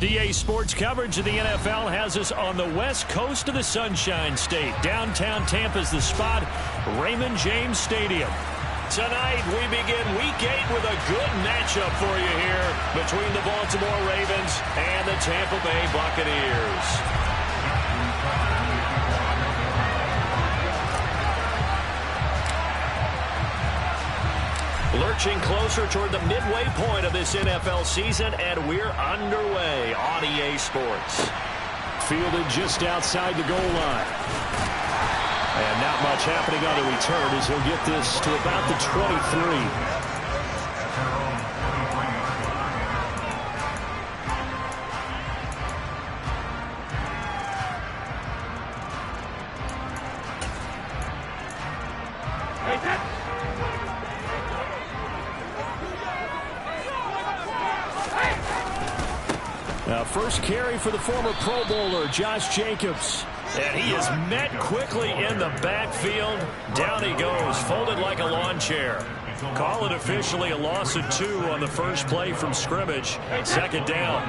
DA Sports coverage of the NFL has us on the west coast of the Sunshine State. Downtown Tampa's the spot, Raymond James Stadium. Tonight, we begin Week 8 with a good matchup for you here between the Baltimore Ravens and the Tampa Bay Buccaneers. Lurching closer toward the midway point of this NFL season, and we're underway on EA Sports. Fielded just outside the goal line. And not much happening on the return as he'll get this to about the 23. First carry for the former Pro Bowler, Josh Jacobs. And he is met quickly in the backfield. Down he goes, folded like a lawn chair. Call it officially a loss of 2 on the first play from scrimmage. Second down.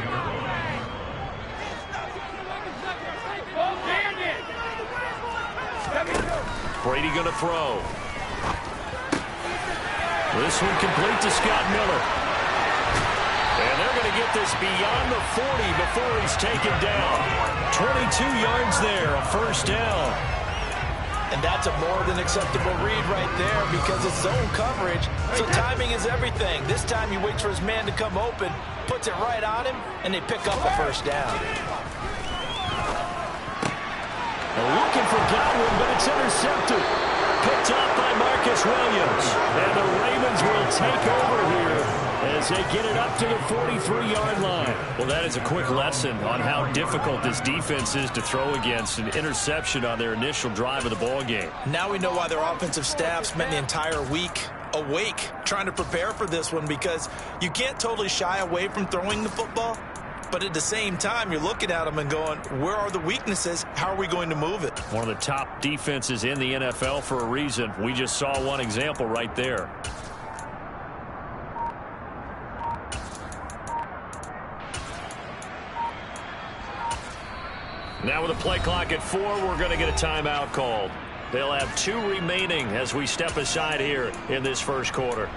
Brady going to throw. This one complete to Scott Miller. And they're going to get this beyond the 40 before he's taken down. 22 yards there, a first down. And that's a more than acceptable read right there because it's zone coverage, so timing is everything. This time he waits for his man to come open, puts it right on him, and they pick up a first down. Looking for Godwin, but it's intercepted. Picked off by Marcus Williams. And the Ravens will take over here as they get it up to the 43-yard line. Well, that is a quick lesson on how difficult this defense is to throw against. An interception on their initial drive of the ball game. Now we know why their offensive staff spent the entire week awake trying to prepare for this one, because you can't totally shy away from throwing the football. But at the same time, you're looking at them and going, where are the weaknesses? How are we going to move it? One of the top defenses in the NFL for a reason. We just saw one example right there. Now with a play clock at 4, we're going to get a timeout called. They'll have 2 remaining as we step aside here in this first quarter.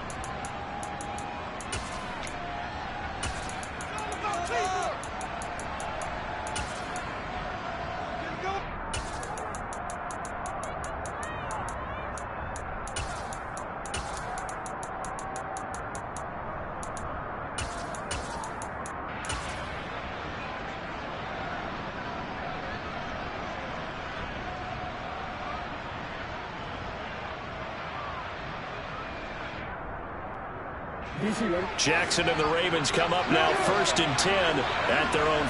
Jackson and the Ravens come up now 1st and 10 at their own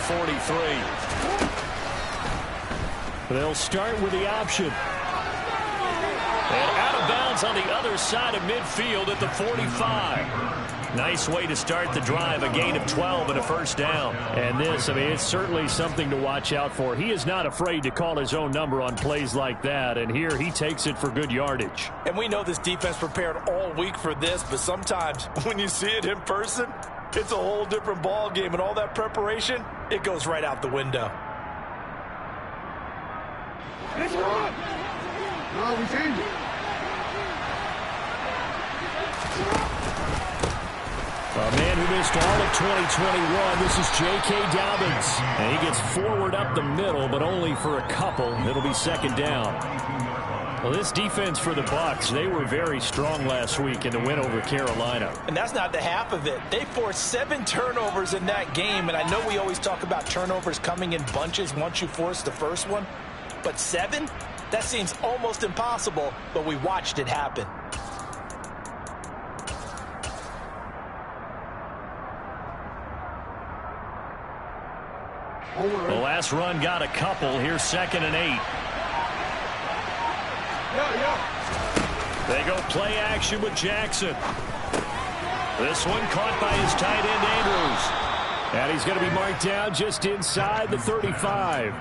43. They'll start with the option. And out of bounds on the other side of midfield at the 45. Nice way to start the drive, a gain of 12 and a first down. And this, I mean, it's certainly something to watch out for. He is not afraid to call his own number on plays like that, and here he takes it for good yardage. And we know this defense prepared all week for this, but sometimes when you see it in person, it's a whole different ball game, and all that preparation, it goes right out the window. A man who missed all of 2021, this is J.K. Dobbins. And he gets forward up the middle, but only for a couple. It'll be second down. Well, this defense for the Bucs, they were very strong last week in the win over Carolina. And that's not the half of it. They forced 7 turnovers in that game, and I know we always talk about turnovers coming in bunches once you force the first one. But 7? That seems almost impossible, but we watched it happen. The last run got a couple. Here's 2nd and 8. They go play action with Jackson. This one caught by his tight end, Andrews. And he's going to be marked down just inside the 35.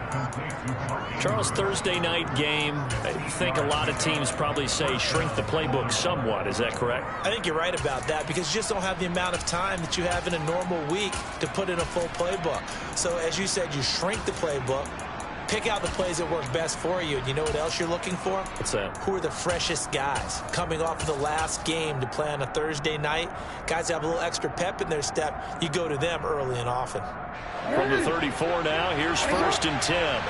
Charles, Thursday night game, I think a lot of teams probably say shrink the playbook somewhat. Is that correct? I think you're right about that because you just don't have the amount of time that you have in a normal week to put in a full playbook. So as you said, you shrink the playbook, pick out the plays that work best for you. And you know what else you're looking for? What's that? Who are the freshest guys coming off of the last game to play on a Thursday night? Guys that have a little extra pep in their step, you go to them early and often. From the 34 now, here's 1st and 10.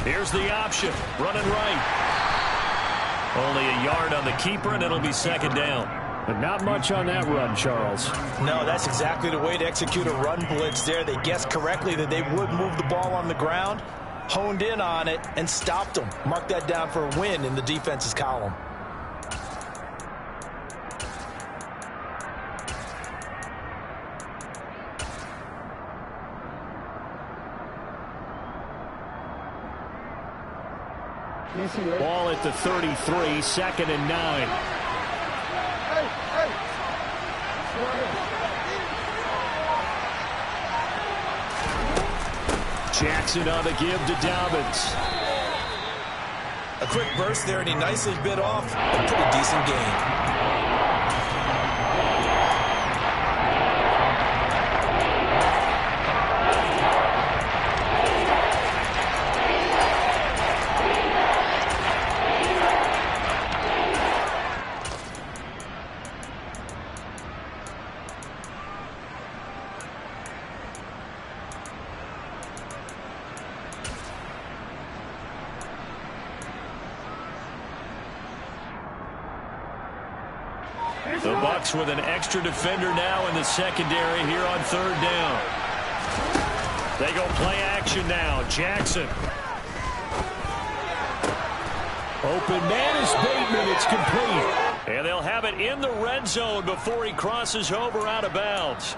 Here's the option, running right. Only a yard on the keeper, and it'll be 2nd down. But not much on that run, Charles. No, that's exactly the way to execute a run blitz there. They guessed correctly that they would move the ball on the ground, honed in on it, and stopped them. Mark that down for a win in the defense's column. Ball at the 33, 2nd and 9. Jackson on the give to Dobbins. A quick burst there, and he nicely bit off a pretty decent gain. The Bucs with an extra defender now in the secondary here on 3rd down. They go play action now. Jackson. Open man is Bateman. It's complete. And they'll have it in the red zone before he crosses over out of bounds.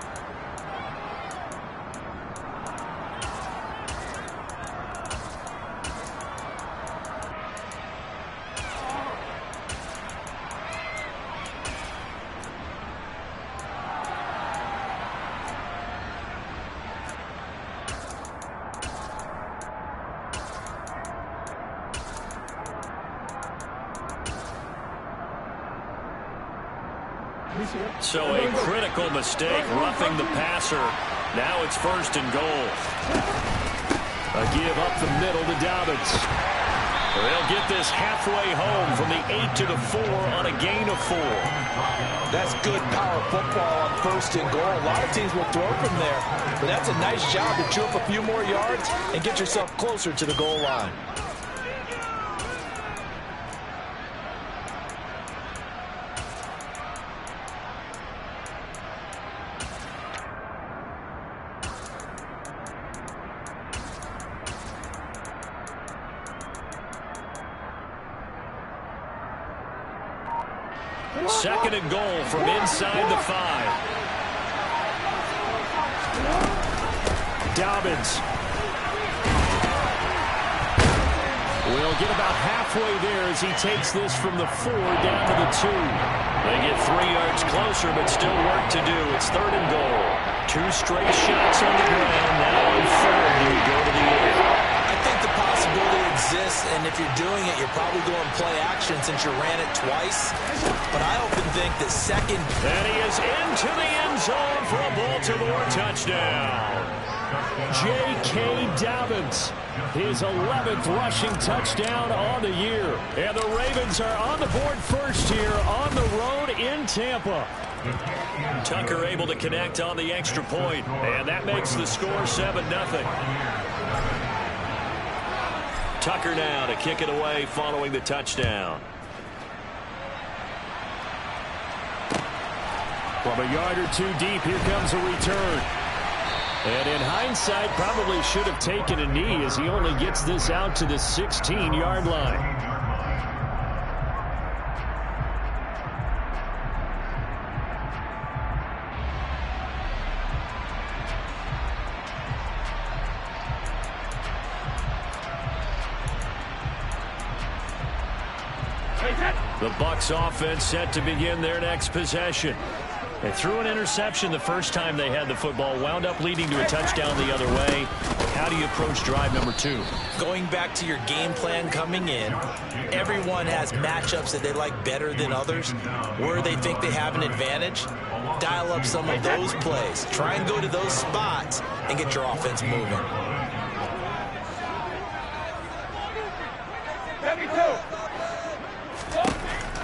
So a critical mistake, roughing the passer. Now it's 1st and goal. A give up the middle to Dobbins. They'll get this halfway home from the 8 to the 4 on a gain of 4. That's good power football on 1st and goal. A lot of teams will throw from there, but that's a nice job to chew up a few more yards and get yourself closer to the goal line. Second and goal from inside the 5. Dobbins will get about halfway there as he takes this from the 4 down to the 2. They get 3 yards closer, but still work to do. It's 3rd and goal. 2 straight shots on the ground. Now on 3rd, do we go to the air? I think the possibility exists, and if you're doing it, you're probably going play action since you ran it twice. But I often think that 2nd. And he is into the end zone for a Baltimore touchdown. J.K. Dobbins, his 11th rushing touchdown on the year. And the Ravens are on the board first here on the road in Tampa. Tucker able to connect on the extra point, and that makes the score 7-0. Tucker now to kick it away following the touchdown. From a yard or 2 deep, here comes a return. And in hindsight, probably should have taken a knee as he only gets this out to the 16-yard line. The Bucs offense set to begin their next possession. They threw an interception the first time they had the football, wound up leading to a touchdown the other way. How do you approach drive number 2? Going back to your game plan coming in, everyone has matchups that they like better than others. Where they think they have an advantage, dial up some of those plays. Try and go to those spots and get your offense moving.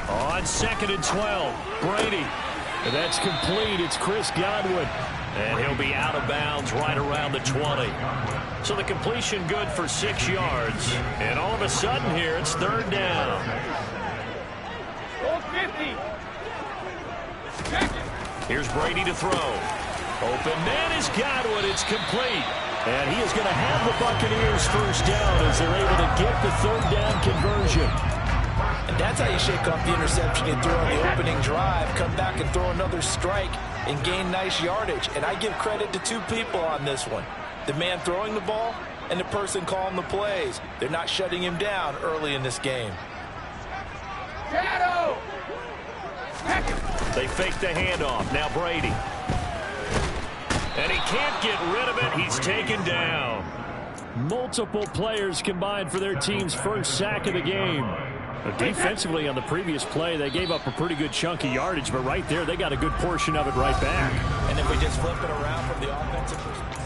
On 2nd and 12, Brady. And that's complete. It's Chris Godwin. And he'll be out of bounds right around the 20. So the completion good for 6 yards. And all of a sudden here, it's 3rd down. Here's Brady to throw. Open man is Godwin. It's complete. And he is going to have the Buccaneers first down as they're able to get the 3rd down conversion. And that's how you shake off the interception you threw on the opening drive. Come back and throw another strike and gain nice yardage. And I give credit to 2 people on this one. The man throwing the ball and the person calling the plays. They're not shutting him down early in this game. They fake the handoff. Now Brady. And he can't get rid of it. He's taken down. Multiple players combined for their team's first sack of the game. Defensively on the previous play, they gave up a pretty good chunk of yardage, but right there, they got a good portion of it right back. And if we just flip it around from the offensive perspective.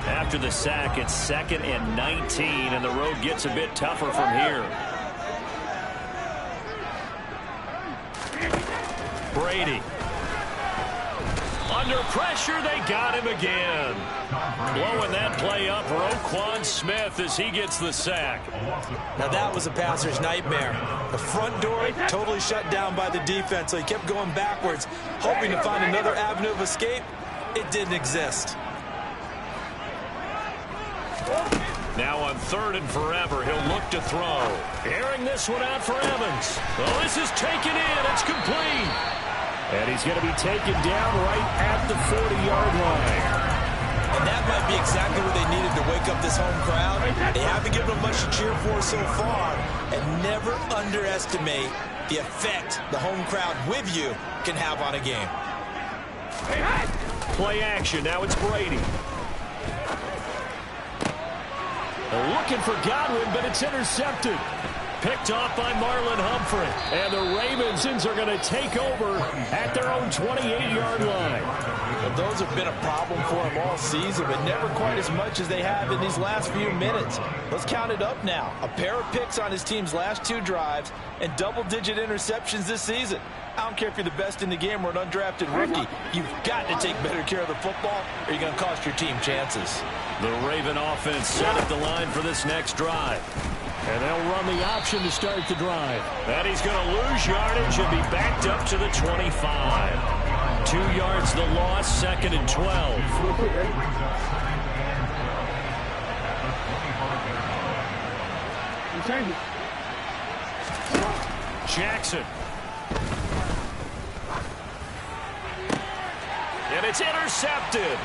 After the sack, it's 2nd and 19, and the road gets a bit tougher from here. Brady. Under pressure, they got him again. Blowing that play up for Roquan Smith as he gets the sack. Now that was a passer's nightmare. The front door totally shut down by the defense, so he kept going backwards, hoping to find another avenue of escape. It didn't exist. Now on 3rd and forever, he'll look to throw. Airing this one out for Evans. Well, this is taken in. It's complete. And he's going to be taken down right at the 40-yard line. And that might be exactly what they needed to wake up this home crowd. They haven't given them much to cheer for so far. And never underestimate the effect the home crowd with you can have on a game. Play action. Now it's Brady. Looking for Godwin, but it's intercepted. Picked off by Marlon Humphrey. And the Ravens are going to take over at their own 28-yard line. Well, those have been a problem for him all season, but never quite as much as they have in these last few minutes. Let's count it up now. A pair of picks on his team's last 2 drives and double-digit interceptions this season. I don't care if you're the best in the game or an undrafted rookie. You've got to take better care of the football or you're going to cost your team chances. The Raven offense set up the line for this next drive. And they'll run the option to start the drive. And he's going to lose yardage and be backed up to the 25. 2 yards the loss, 2nd and 12. Jackson. And it's intercepted.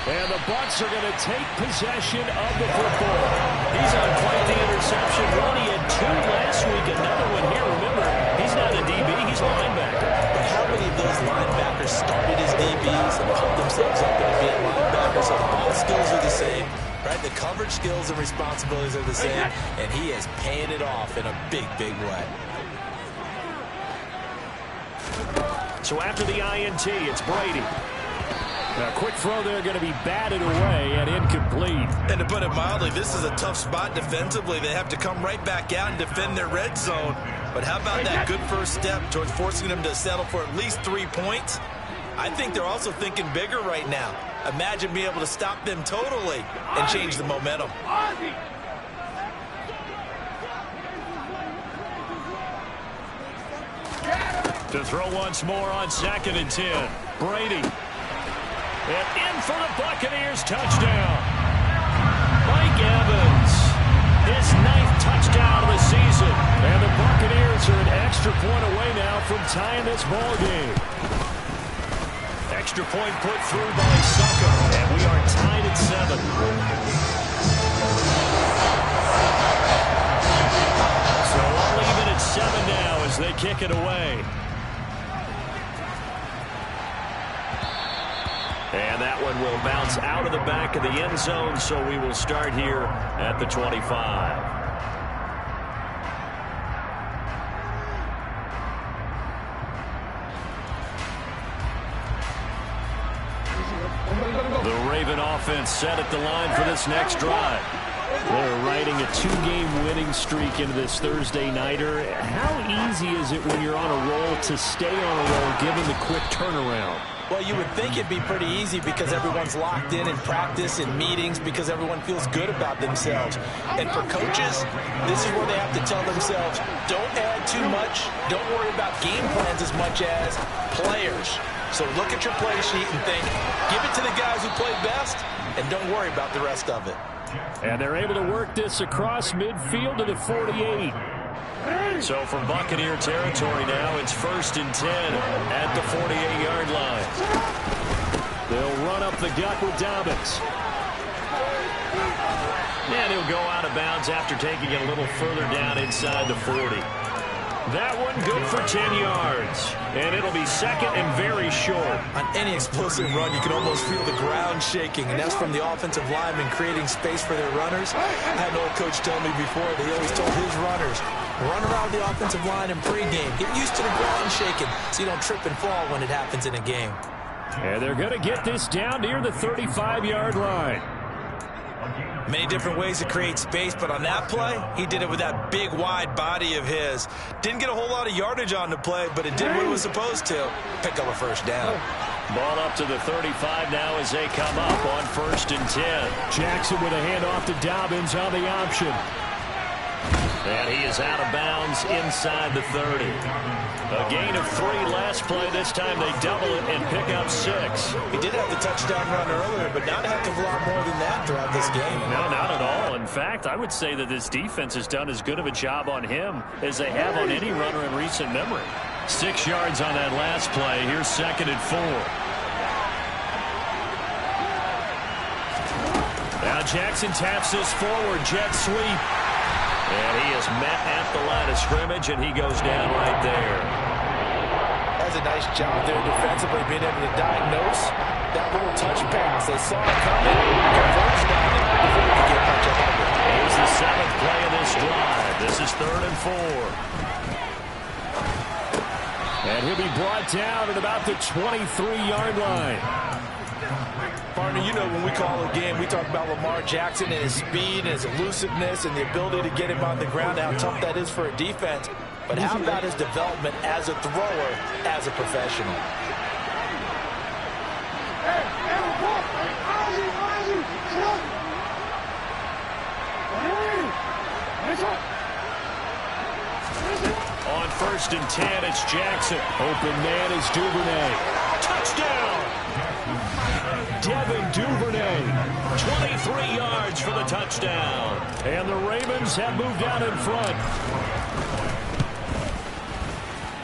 And the Bucs are going to take possession of the football. He's on quite the interception run. He had 2 last week. Another one here. Remember, he's not a DB. He's a linebacker. But how many of those linebackers started as DBs and pulled themselves up into being linebackers? So the ball skills are the same, right? The coverage skills and responsibilities are the same. And he is paying it off in a big, big way. So after the INT, it's Brady. A quick throw there going to be batted away and incomplete. And to put it mildly, this is a tough spot defensively. They have to come right back out and defend their red zone. But how about that good first step towards forcing them to settle for at least 3 points? I think they're also thinking bigger right now. Imagine being able to stop them totally and change the momentum. To throw once more on 2nd and 10. Brady. And in for the Buccaneers, touchdown. Mike Evans, his 9th touchdown of the season. And the Buccaneers are an extra point away now from tying this ball game. Extra point put through by Sucker, and we are tied at 7. So all even at 7 now as they kick it away. And that one will bounce out of the back of the end zone, so we will start here at the 25. The Raven offense set at the line for this next drive. They're riding a 2-game winning streak into this Thursday nighter. How easy is it when you're on a roll to stay on a roll given the quick turnaround? Well, you would think it'd be pretty easy because everyone's locked in practice and meetings because everyone feels good about themselves. And for coaches, this is where they have to tell themselves, don't add too much. Don't worry about game plans as much as players. So look at your play sheet and think, give it to the guys who played best, and don't worry about the rest of it. And they're able to work this across midfield to the 48. So from Buccaneer territory now, it's 1st and 10 at the 48-yard line. They'll run up the gut with Dobbins. And he'll go out of bounds after taking it a little further down inside the 40. That one good for 10 yards. And it'll be 2nd and very short. On any explosive run, you can almost feel the ground shaking, and that's from the offensive linemen creating space for their runners. I had an old coach tell me before, they always told his runners, run around the offensive line in pregame. Get used to the ground shaking so you don't trip and fall when it happens in a game. And they're going to get this down near the 35-yard line. Many different ways to create space, but on that play, he did it with that big, wide body of his. Didn't get a whole lot of yardage on the play, but it did what it was supposed to. Pick up a first down. Ball up to the 35 now as they come up on 1st and 10. Jackson with a handoff to Dobbins on the option. And he is out of bounds inside the 30. A gain of 3 last play. This time they double it and pick up 6. He did have the touchdown run earlier, but not a heck of a lot more than that throughout this game. No, not at all. In fact, I would say that this defense has done as good of a job on him as they have on any runner in recent memory. 6 yards on that last play. Here's 2nd and 4. Now Jackson taps this forward, jet sweep. And he is met at the line of scrimmage, and he goes down right there. That's a nice job there defensively, being able to diagnose that little touch pass. They saw it coming, converged on it before he could get much out of it. Here's the 7th play of this drive. This is 3rd and 4. And he'll be brought down at about the 23-yard line. Partner, you know when we call a game, we talk about Lamar Jackson and his speed and his elusiveness and the ability to get him on the ground, how tough that is for a defense. But how about his development as a thrower, as a professional? On 1st and 10, it's Jackson. Open man is Duvernay. Touchdown! Devin Duvernay, 23 yards for the touchdown. And the Ravens have moved out in front.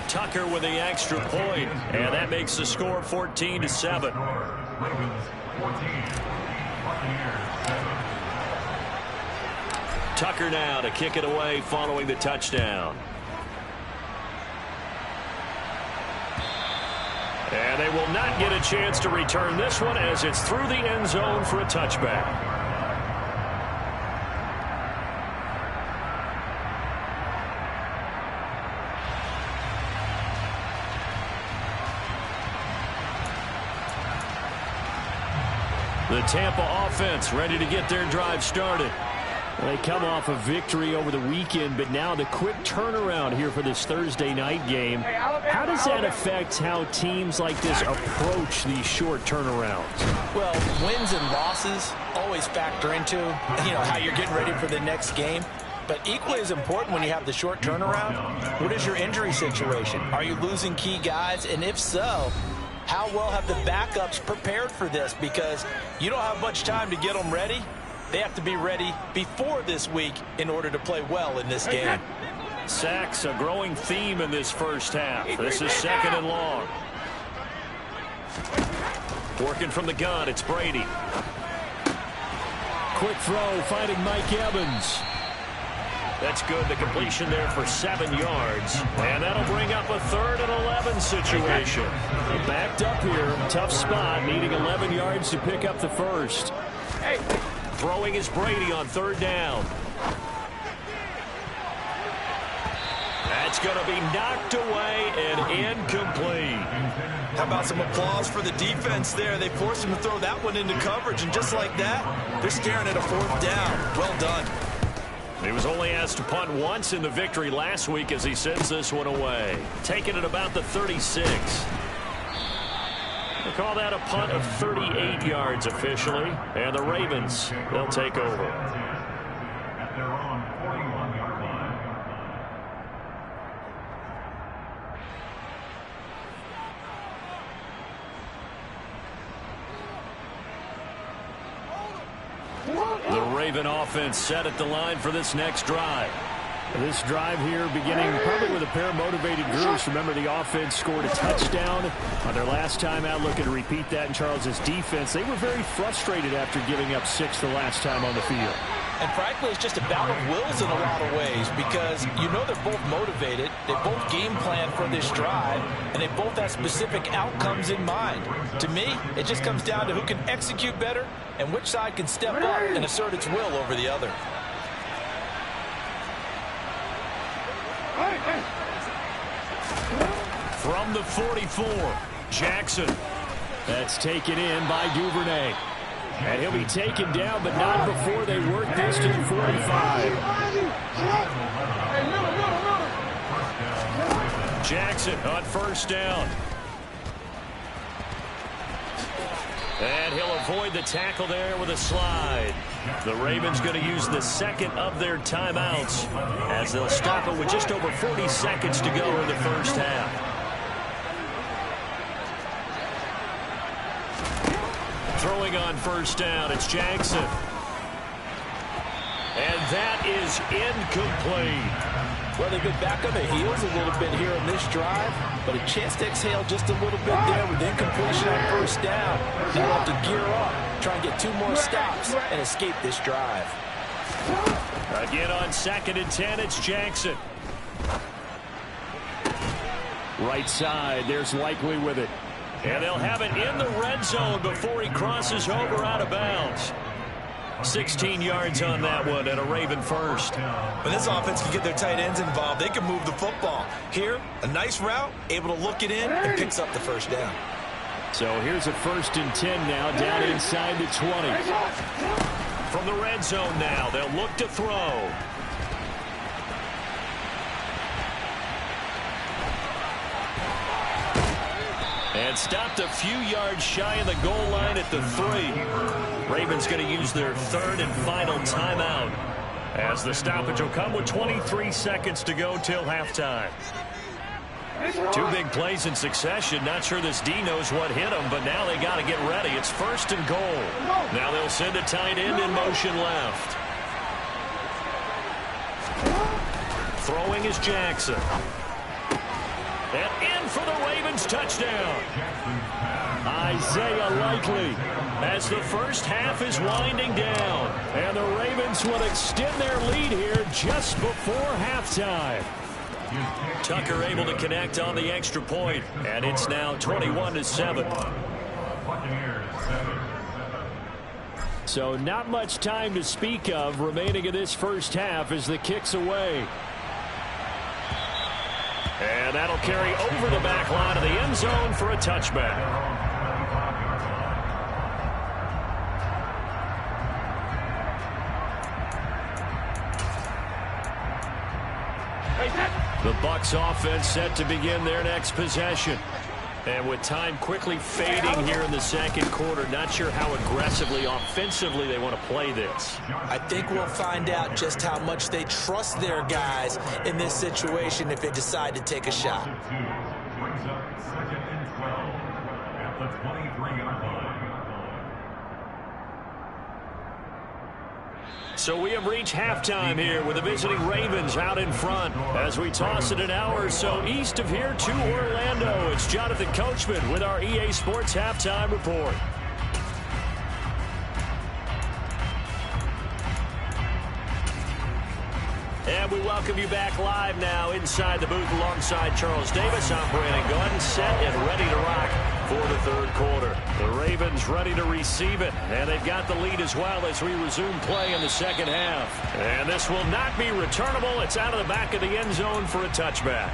Tucker with the extra point, and that makes the score 14-7. Tucker now to kick it away following the touchdown. And they will not get a chance to return this one as it's through the end zone for a touchback. The Tampa offense ready to get their drive started. They come off a victory over the weekend, but now the quick turnaround here for this Thursday night game. How does that affect how teams like this approach these short turnarounds? Well, wins and losses always factor into, how you're getting ready for the next game. But equally as important when you have the short turnaround, what is your injury situation? Are you losing key guys? And if so, how well have the backups prepared for this? Because you don't have much time to get them ready. They have to be ready before this week in order to play well in this game. Sacks, a growing theme in this first half. This is 2nd and long. Working from the gun, it's Brady. quick throw, finding Mike Evans. That's good. The completion there for 7 yards. And that'll bring up a 3rd and 11 situation. Backed up here. Tough spot. Needing 11 yards to pick up the first. Throwing is Brady on 3rd down. That's going to be knocked away and incomplete. How about some applause for the defense there? They forced him to throw that one into coverage, and just like that, they're staring at a 4th down. Well done. He was only asked to punt once in the victory last week as he sends this one away. Taking it about the 36. They call that a punt of 38 yards officially. And the Ravens, they'll take over. The Raven offense set at the line for this next drive. This drive here beginning probably with a pair of motivated groups. Remember, the offense scored a touchdown on their last time out. Looking to repeat that in Charles's defense. They were very frustrated after giving up 6 the last time on the field. And frankly, it's just a battle of wills in a lot of ways because you know they're both motivated. They both game plan for this drive, and they both have specific outcomes in mind. To me, it just comes down to who can execute better and which side can step up and assert its will over the other. From the 44, Jackson. That's taken in by Duvernay. And he'll be taken down, but not before they work this to the 45. Jackson on 1st down. And he'll avoid the tackle there with a slide. The Ravens going to use the 2nd of their timeouts as they'll stop it with just over 40 seconds to go in the first half. Throwing on 1st down, it's Jackson. And that is incomplete. Well, they've been back on their heels a little bit here in this drive, but a chance to exhale just a little bit there with incompletion on 1st down. They'll have to gear up, try and get 2 more stops, and escape this drive. Again on 2nd and 10, it's Jackson. Right side, there's Likely with it. And they'll have it in the red zone before he crosses over out of bounds. 16 yards on that one and a Raven first. When this offense can get their tight ends involved, they can move the football. Here, a nice route, able to look it in, and picks up the 1st down. So here's a 1st and 10 now, down inside the 20. From the red zone now, they'll look to throw. And stopped a few yards shy of the goal line at the 3. Ravens going to use their 3rd and final timeout as the stoppage will come with 23 seconds to go till halftime. 2 big plays in succession. Not sure this D knows what hit them, but now they got to get ready. It's 1st and goal. Now they'll send a tight end in motion left. Throwing is Jackson. And in for the Ravens touchdown. Isaiah Likely. As the first half is winding down. And the Ravens will extend their lead here just before halftime. Tucker able to connect on the extra point, and it's now 21-7. So not much time to speak of remaining in this first half as the kick's away. And that'll carry over the back line of the end zone for a touchback. The Bucs offense set to begin their next possession. And with time quickly fading here in the 2nd quarter, not sure how aggressively, offensively they want to play this. I think we'll find out just how much they trust their guys in this situation if they decide to take a shot. Brings up 2nd and 12 at the 23-yard line. So we have reached halftime here with the visiting Ravens out in front. As we toss it an hour or so east of here to Orlando, it's Jonathan Coachman with our EA Sports Halftime Report. we welcome you back live now inside the booth alongside Charles Davis. I'm Brandon Gordon, set and ready to rock for the third quarter. The Ravens ready to receive it, and they've got the lead as well as we resume play in the second half. And this will not be returnable. It's out of the back of the end zone for a touchback.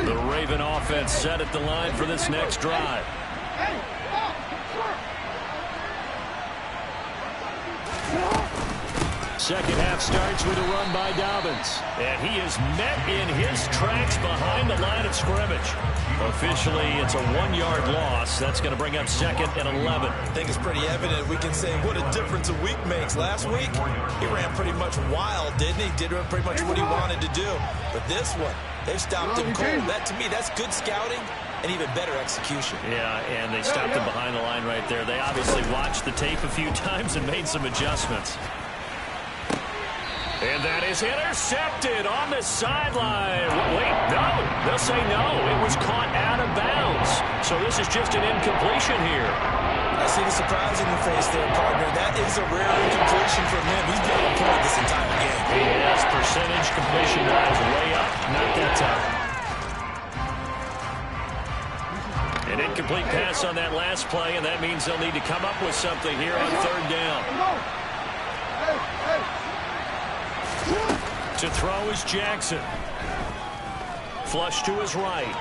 The Raven offense set at the line for this next drive. Second half starts with a run by Dobbins. And he is met in his tracks behind the line of scrimmage. Officially, it's a 1-yard loss. That's going to bring up 2nd and 11. I think it's pretty evident. We can say what a difference a week makes. Last week, he ran pretty much wild, didn't he? Did pretty much what he wanted to do. But this one, they've stopped him cold. That, to me, that's good scouting and even better execution. Yeah, and they stopped him behind the line right there. They obviously watched the tape a few times and made some adjustments. And that is intercepted on the sideline. Wait, no. They'll say no. It was caught out of bounds. So this is just an incompletion here. I see the surprise in your face there, partner. That is a rare incompletion from him. He's been on point this entire game. He has percentage completion drives way up. Not that time. An incomplete pass on that last play, and that means they'll need to come up with something here on third down. To throw is Jackson. Flush to his right.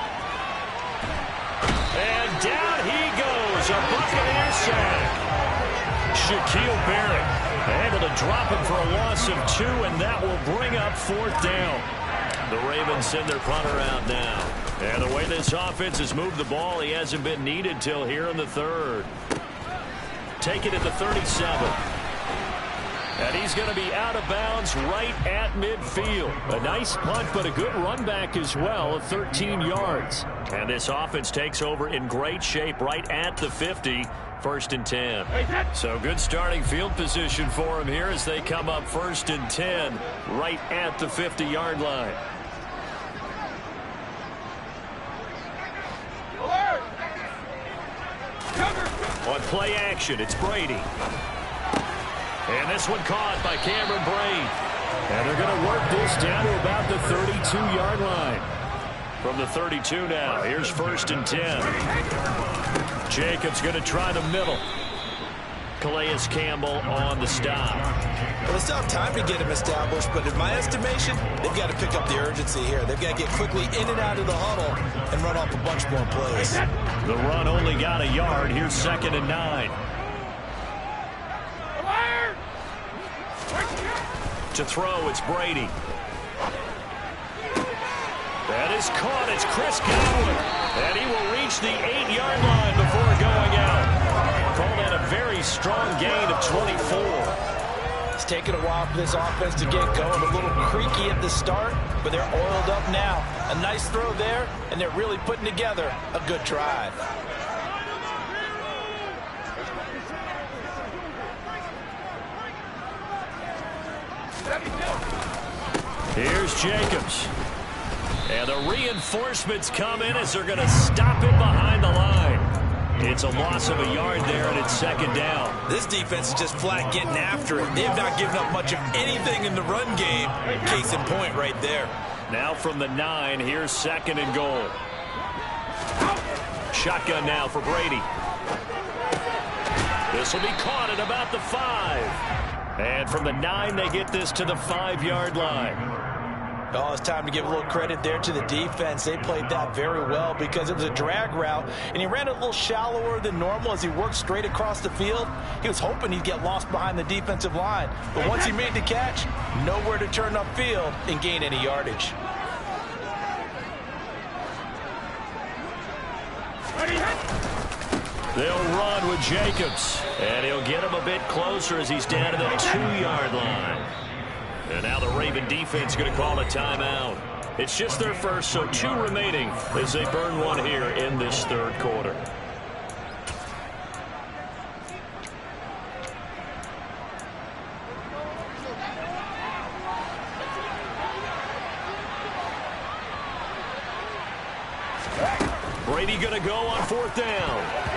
And down he goes. A Buccaneer sack. Shaquille Barrett able to drop him for a loss of 2, and that will bring up 4th down. The Ravens send their punter out now. And the way this offense has moved the ball, he hasn't been needed till here in the third. Take it at the 37. And he's going to be out of bounds right at midfield. A nice punt, but a good run back as well of 13 yards. And this offense takes over in great shape right at the 50, 1st and 10. So good starting field position for him here as they come up 1st and 10 right at the 50-yard line. On play action, it's Brady. And this one caught by Cameron Brate. And they're going to work this down to about the 32-yard line. From the 32 now, here's 1st and 10. Jacobs going to try the middle. Calais Campbell on the stop. Well, they still have time to get him established, but in my estimation, they've got to pick up the urgency here. They've got to get quickly in and out of the huddle and run off a bunch more plays. The run only got a yard. Here's 2nd and 9. To throw, it's Brady. That is caught. It's Chris Godwin. And he will reach the 8-yard line before going out. Call that a very strong gain of 24. It's taken a while for this offense to get going. A little creaky at the start, but they're oiled up now. A nice throw there, and they're really putting together a good drive. Here's Jacobs. And the reinforcements come in as they're going to stop it behind the line. It's a loss of a yard there, and it's 2nd down. This defense is just flat getting after it. They've not given up much of anything in the run game. Case in point right there. Now from the 9, here's 2nd and goal. Shotgun now for Brady. This will be caught at about the 5. And from the 9, they get this to the 5-yard line. Oh, it's time to give a little credit there to the defense. They played that very well because it was a drag route, and he ran a little shallower than normal as he worked straight across the field. He was hoping he'd get lost behind the defensive line. But once he made the catch, nowhere to turn upfield and gain any yardage. They'll run with Jacobs, and he'll get him a bit closer as he's down to the 2-yard line. And now the Raven defense going to call a timeout. It's just their first, so 2 remaining as they burn one here in this third quarter. Brady going to go on 4th down.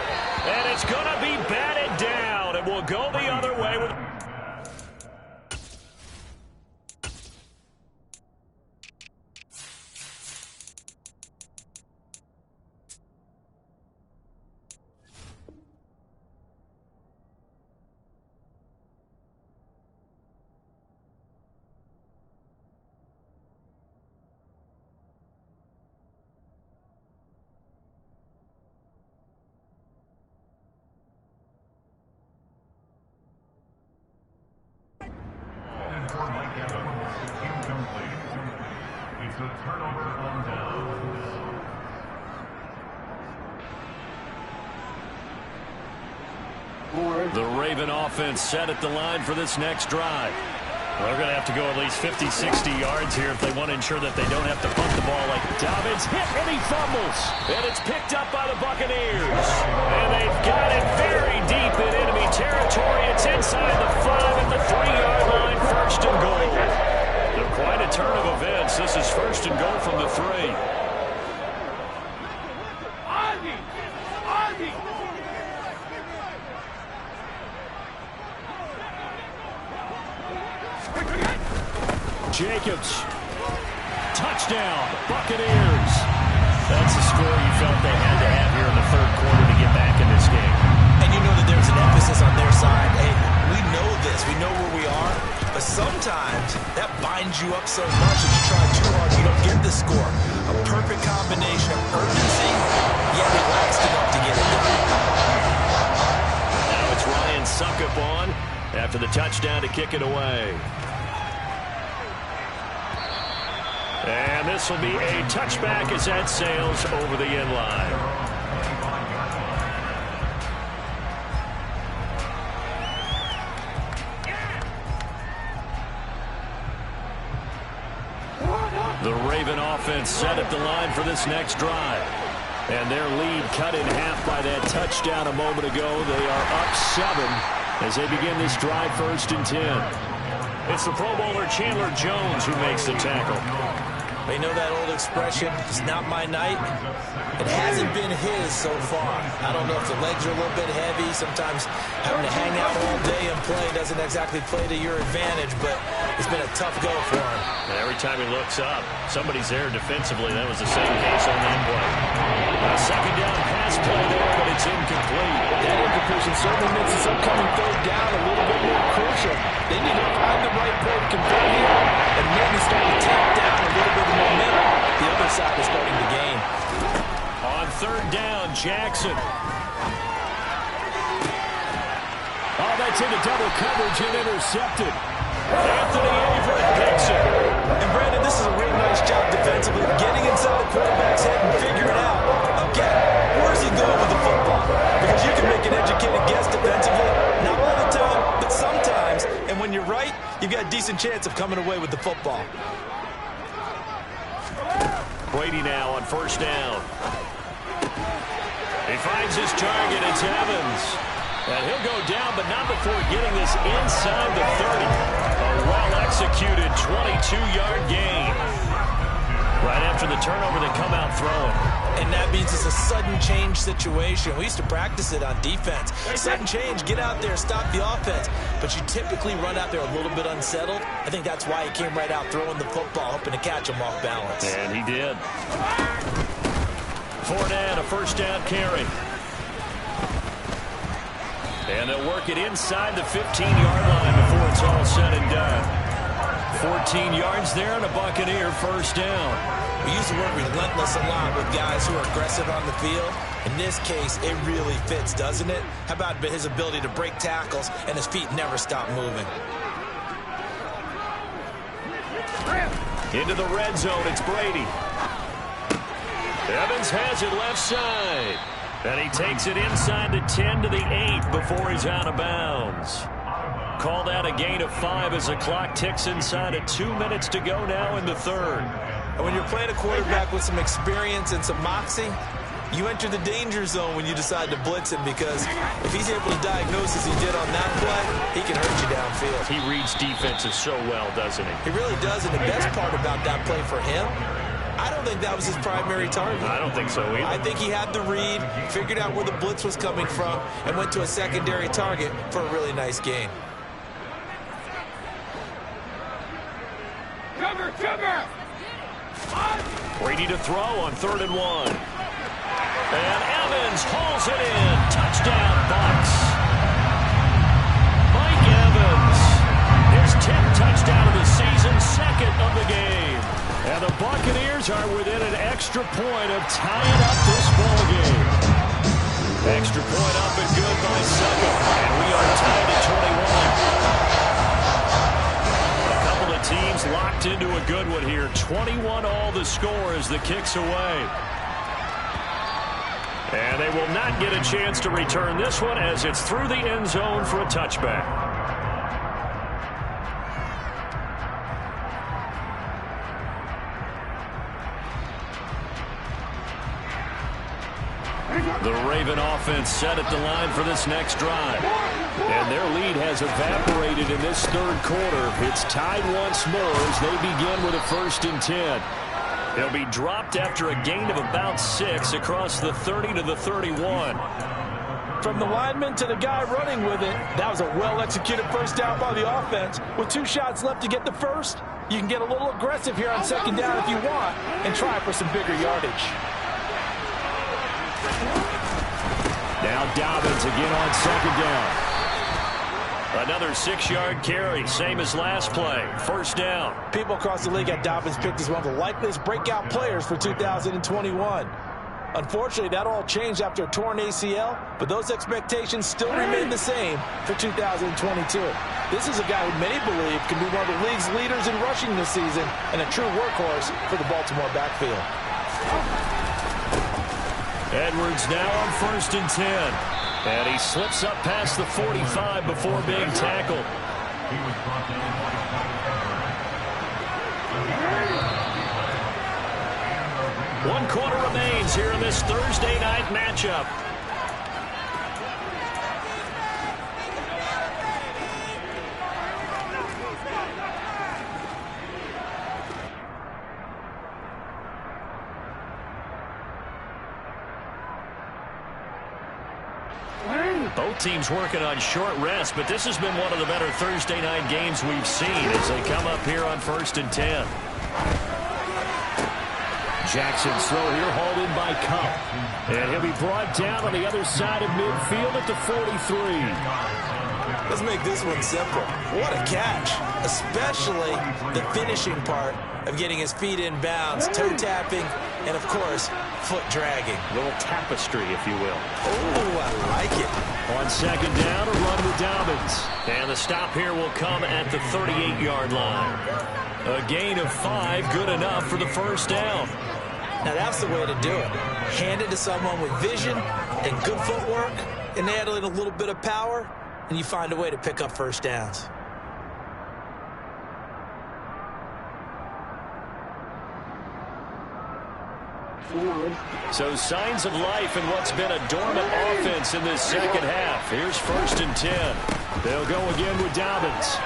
And it's going to be batted down, and we'll go the other way with... It's a turnover on downs. The Raven offense set at the line for this next drive. Well, they're going to have to go at least 50, 60 yards here if they want to ensure that they don't have to punt the ball. Like Dobbins hit and he fumbles. And it's picked up by the Buccaneers. And they've got it very deep in enemy territory. It's inside the 5 at the 3-yard line. First and goal. They're quite a turn of events. This is first and goal from the 3. Jacobs. Touchdown, Buccaneers. that's the score you felt they had to have here in the third quarter to get back in this game. And you know that there's an emphasis on their side. Hey, we know this. We know where we are. But sometimes that binds you up so much that you try too hard, you don't get the score. A perfect combination of urgency, yet relaxed enough to get it done. Now it's Ryan Suckup on after the touchdown to kick it away. And this will be a touchback as that sails over the end line. The Raven offense set at the line for this next drive. And their lead cut in half by that touchdown a moment ago. They are up 7 as they begin this drive, 1st and 10. It's the Pro Bowler Chandler Jones who makes the tackle. They know that old expression, it's not my night. It hasn't been his so far. I don't know if the legs are a little bit heavy. Sometimes having to hang out all day and play doesn't exactly play to your advantage, but it's been a tough go for him. And every time he looks up, somebody's there defensively. That was the same case on that play. A second down pass play there, but it's incomplete. That incompletion certainly makes this upcoming third down a little bit more crucial. They need to find the right play to convert here and maybe start to tap down a little bit of momentum. The other side is starting to gain. On third down, Jackson. Oh, that's into double coverage and intercepted. Anthony Averett picks it. And Brandon, this is a real nice job defensively, getting inside the quarterback's head and figuring out, okay, where's he going with the football? Because you can make an educated guess defensively, not all the time, but sometimes. And when you're right, you've got a decent chance of coming away with the football. Brady now on first down. He finds his target. It's Evans. And he'll go down, but not before getting this inside the 30. A well-executed 22-yard gain. Right after the turnover, they come out throwing. And that means it's a sudden change situation. We used to practice it on defense. Sudden change, get out there, stop the offense. But you typically run out there a little bit unsettled. I think that's why he came right out throwing the football, hoping to catch him off balance. And he did. Fournette, a first down carry. And they'll work it inside the 15-yard line before it's all said and done. 14 yards there and a Buccaneer first down. We use the word relentless a lot with guys who are aggressive on the field. In this case, it really fits, doesn't it? How about his ability to break tackles and his feet never stop moving? Into the red zone, it's Brady. Evans has it left side. And he takes it inside the 10 to the 8 before he's out of bounds. Called out a gain of 5 as the clock ticks inside of 2 minutes to go now in the third. And when you're playing a quarterback with some experience and some moxie, you enter the danger zone when you decide to blitz him, because if he's able to diagnose as he did on that play, he can hurt you downfield. He reads defenses so well, doesn't he? He really does, and the best part about that play for him, I don't think that was his primary target. I don't think so either. I think he had the read, figured out where the blitz was coming from, and went to a secondary target for a really nice gain. Brady to throw on 3rd and 1. And Evans hauls it in. Touchdown, Bucs. Mike Evans, his 10th touchdown of the season, 2nd of the game. And the Buccaneers are within an extra point of tying up this ball game. Extra point up and good by Succo. And we are tied at 21. A couple of teams locked into a good one here. 21 all the score as the kick's away. And they will not get a chance to return this one as it's through the end zone for a touchback. The Raven offense set at the line for this next drive. And their lead has evaporated in this 3rd quarter. It's tied once more as they begin with a 1st and 10. It'll be dropped after a gain of about 6 across the 30 to the 31. From the lineman to the guy running with it, that was a well-executed first down by the offense. With 2 shots left to get the first, you can get a little aggressive here on 2nd down if you want and try for some bigger yardage. Now Dobbins again on 2nd down. Another 6-yard carry, same as last play. 1st down. People across the league had Dobbins picked as one of the likeliest breakout players for 2021. Unfortunately, that all changed after a torn ACL, but those expectations still remain the same for 2022. This is a guy who many believe can be one of the league's leaders in rushing this season and a true workhorse for the Baltimore backfield. Edwards now on 1st and 10. And he slips up past the 45 before being tackled. He was brought down by 1 quarter remains here in this Thursday night matchup. Both teams working on short rest, but this has been one of the better Thursday night games we've seen as they come up here on 1st and 10. Jackson's throw here hauled in by Cup. And he'll be brought down on the other side of midfield at the 43. Let's make this one simple. What a catch, especially the finishing part of getting his feet in bounds, toe tapping, and of course, foot dragging. A little tapestry, if you will. Oh, I like it. On 2nd down, a run with Dobbins. And the stop here will come at the 38-yard line. A gain of 5, good enough for the 1st down. Now that's the way to do it. Hand it to someone with vision and good footwork, and add in a little bit of power, and you find a way to pick up 1st downs. So signs of life in what's been a dormant offense in this 2nd half. Here's 1st and 10. They'll go again with Dobbins.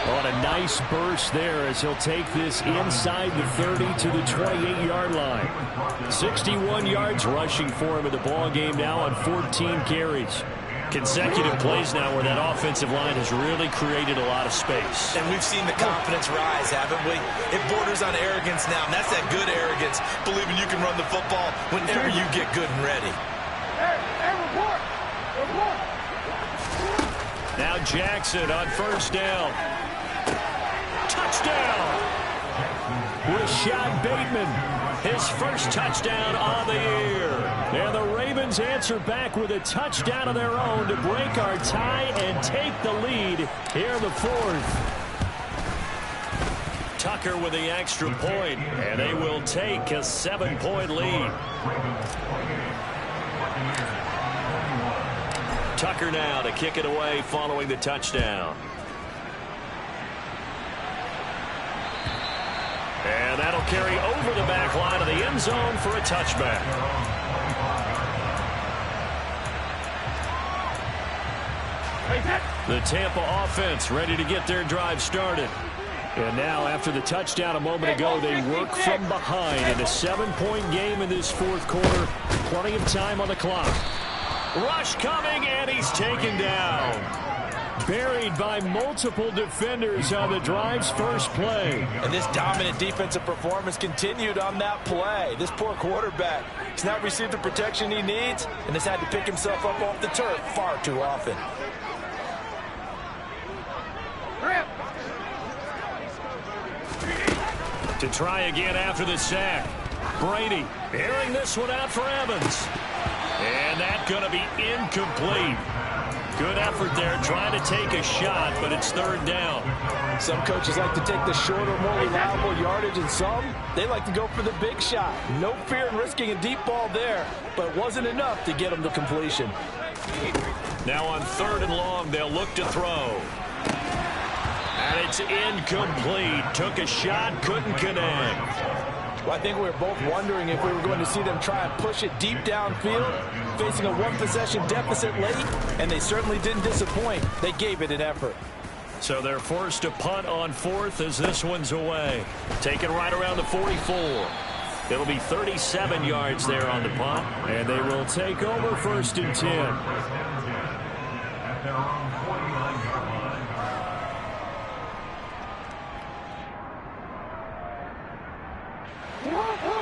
On a nice burst there as he'll take this inside the 30 to the 28-yard line. 61 yards rushing for him in the ball game now on 14 carries. Consecutive plays now where that offensive line has really created a lot of space. And we've seen the confidence rise, haven't we? It borders on arrogance now, and that's that good arrogance, believing you can run the football whenever you get good and ready. Now Jackson on 1st down. Touchdown! Rashad Bateman, his 1st touchdown on the year. And the Ravens answer back with a touchdown of their own to break our tie and take the lead here in the 4th. Tucker with the extra point, and they will take a 7-point lead. Tucker now to kick it away following the touchdown. And that'll carry over the back line of the end zone for a touchback. The Tampa offense ready to get their drive started. And now, after the touchdown a moment ago, they work from behind in a 7-point game in this fourth quarter. Plenty of time on the clock. Rush coming, and he's taken down. Buried by multiple defenders on the drive's first play. And this dominant defensive performance continued on that play. This poor quarterback has not received the protection he needs and has had to pick himself up off the turf far too often. To try again after the sack. Brady airing this one out for Evans. And that's going to be incomplete. Good effort there trying to take a shot, but it's third down. Some coaches like to take the shorter, more reliable yardage, and some, they like to go for the big shot. No fear in risking a deep ball there, but it wasn't enough to get them to completion. Now on third and long, they'll look to throw. And it's incomplete. Took a shot, couldn't connect. Well, I think we were both wondering if we were going to see them try and push it deep downfield, facing a one-possession deficit late, and they certainly didn't disappoint. They gave it an effort. So they're forced to punt on fourth as this one's away. Taken right around the 44. It'll be 37 yards there on the punt, and they will take over first and 10.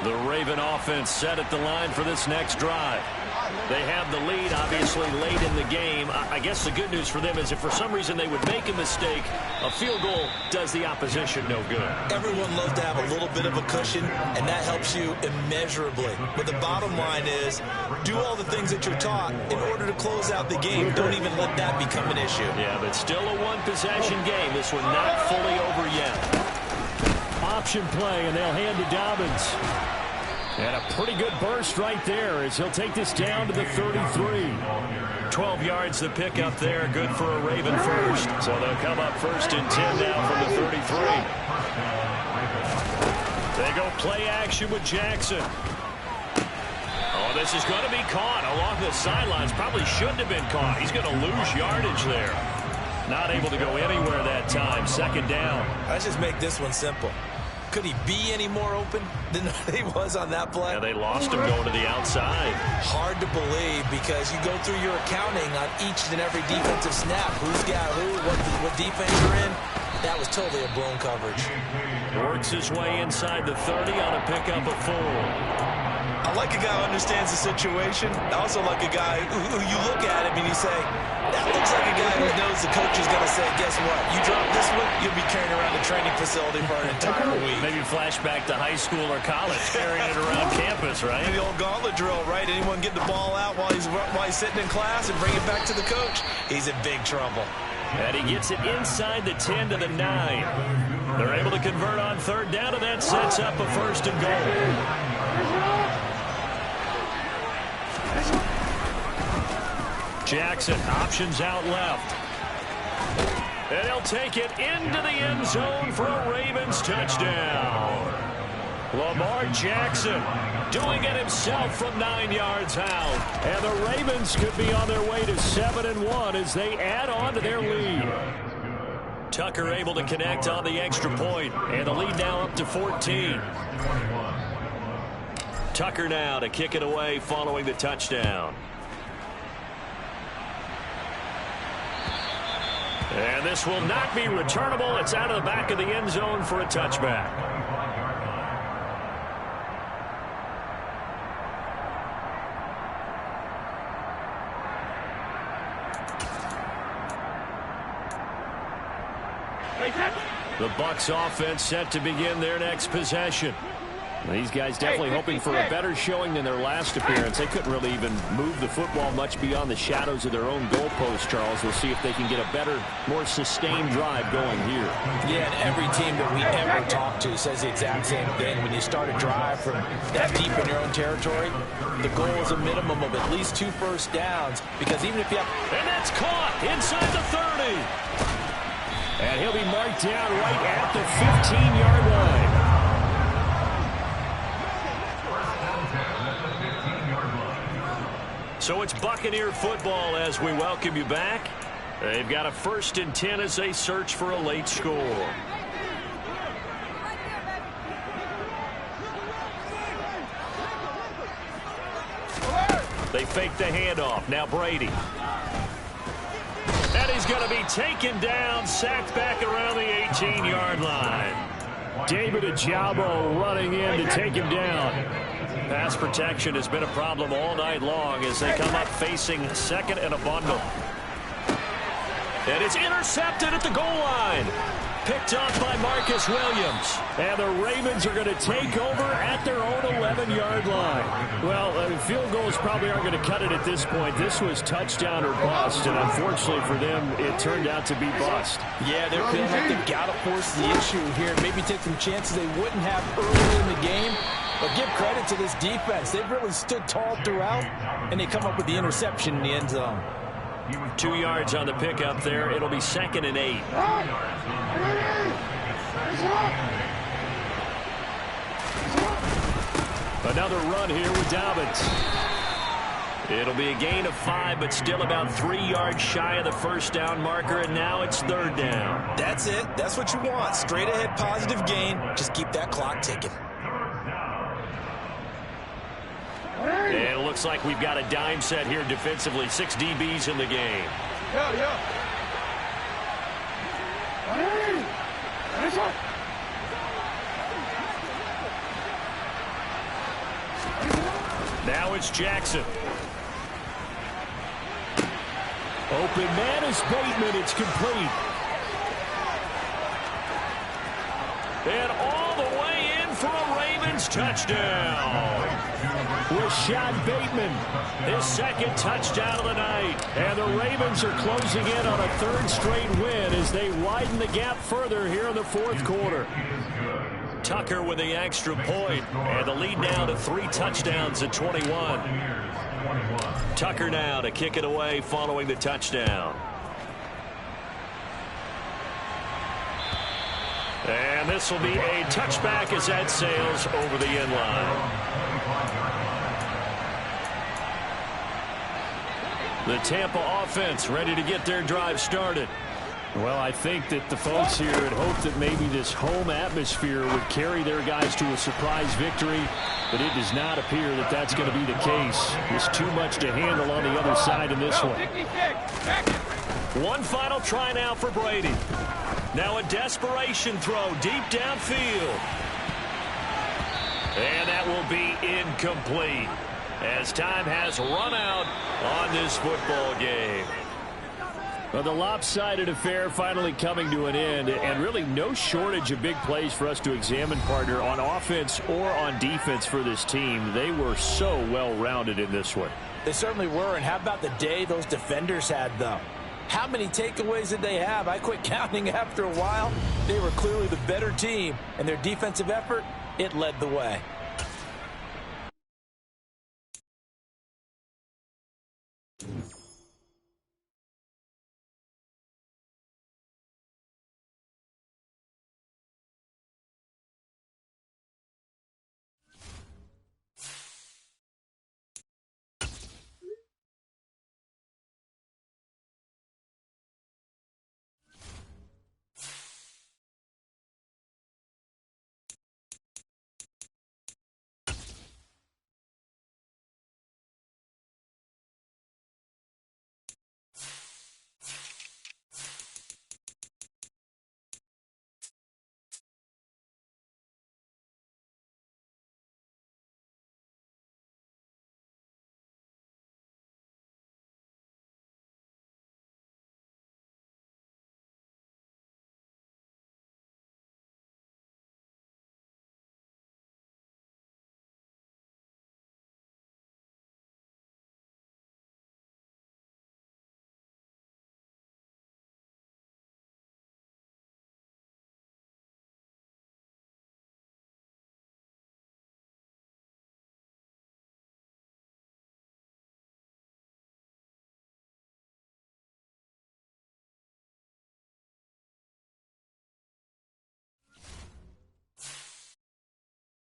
The Raven offense set at the line for this next drive. They have the lead, obviously, late in the game. I guess the good news for them is if for some reason they would make a mistake, a field goal does the opposition no good. Everyone loves to have a little bit of a cushion, and that helps you immeasurably. But the bottom line is, do all the things that you're taught in order to close out the game. Don't even let that become an issue. Yeah, but still a one-possession game. This one not fully over yet. Option play, and they'll hand to Dobbins. And a pretty good burst right there as he'll take this down to the 33. 12 yards the pickup there. Good for a Raven first. So they'll come up first and 10 now from the 33. They go play action with Jackson. Oh, this is going to be caught along the sidelines. Probably shouldn't have been caught. He's going to lose yardage there. Not able to go anywhere that time. Second down. Let's just make this one simple. Could he be any more open than he was on that play? Yeah, they lost him going to the outside. Hard to believe because you go through your accounting on each and every defensive snap. Who's got who, what defense you're in. That was totally a blown coverage. Works his way inside the 30 on a pickup of 4. I like a guy who understands the situation. I also like a guy who you look at him and you say, that looks like a guy who knows the coach is going to say, guess what? You drop this one, you'll be carrying around the training facility for an entire week. Maybe flashback to high school or college, carrying it around campus, right? The old gauntlet drill, right? Anyone get the ball out while he's sitting in class and bring it back to the coach? He's in big trouble. And he gets it inside the 10 to the 9. They're able to convert on third down, and that sets up a first and goal. Jackson, options out left. And he'll take it into the end zone for a Ravens touchdown. Lamar Jackson doing it himself from 9 yards out. And the Ravens could be on their way to 7-1 as they add on to their lead. Tucker able to connect on the extra point, and the lead now up to 14. Tucker now to kick it away following the touchdown. And this will not be returnable. It's out of the back of the end zone for a touchback. The Bucs offense set to begin their next possession. These guys definitely hoping for a better showing than their last appearance. They couldn't really even move the football much beyond the shadows of their own goalpost, Charles. We'll see if they can get a better, more sustained drive going here. Yeah, and every team that we ever talk to says the exact same thing. When you start a drive from that deep in your own territory, the goal is a minimum of at least 2 first downs, because even if you have... And that's caught inside the 30. And he'll be marked down right at the 15-yard line. So it's Buccaneer football as we welcome you back. They've got a 1st and 10 as they search for a late score. They fake the handoff. Now Brady. And he's going to be taken down, sacked back around the 18-yard line. David Ajabo running in to take him down. Pass protection has been a problem all night long as they come up facing second and a bundle. And it's intercepted at the goal line. Picked up by Marcus Williams. And the Ravens are going to take over at their own 11-yard line. Well, field goals probably aren't going to cut it at this point. This was touchdown or bust, and unfortunately for them, it turned out to be bust. Yeah, they're feeling like they've got to force the issue here. Maybe take some chances they wouldn't have earlier in the game. But give credit to this defense. They've really stood tall throughout, and they come up with the interception in the end zone. 2 yards on the pickup there. It'll be 2nd and 8. Another run here with Dobbins. It'll be a gain of 5, but still about 3 yards shy of the first down marker, and now it's 3rd down. That's it. That's what you want. Straight ahead positive gain. Just keep that clock ticking. And it looks like we've got a dime set here defensively. 6 DBs in the game. Now it's Jackson. Open man is Bateman. It's complete. And all the way in for a Ravens touchdown. Rashad Bateman, his 2nd touchdown of the night. And the Ravens are closing in on a 3rd straight win as they widen the gap further here in the 4th quarter. Tucker with the extra point, and the lead now to 3 touchdowns at 21. Tucker now to kick it away following the touchdown. And this will be a touchback as that sails over the end line. The Tampa offense ready to get their drive started. Well, I think that the folks here had hoped that maybe this home atmosphere would carry their guys to a surprise victory, but it does not appear that that's going to be the case. There's too much to handle on the other side in this one. One final try now for Brady. Now a desperation throw deep downfield. And that will be incomplete as time has run out on this football game. Well, the lopsided affair finally coming to an end, and really no shortage of big plays for us to examine, partner, on offense or on defense for this team. They were so well-rounded in this one. They certainly were, and how about the day those defenders had, though? How many takeaways did they have? I quit counting after a while. They were clearly the better team, and their defensive effort, it led the way.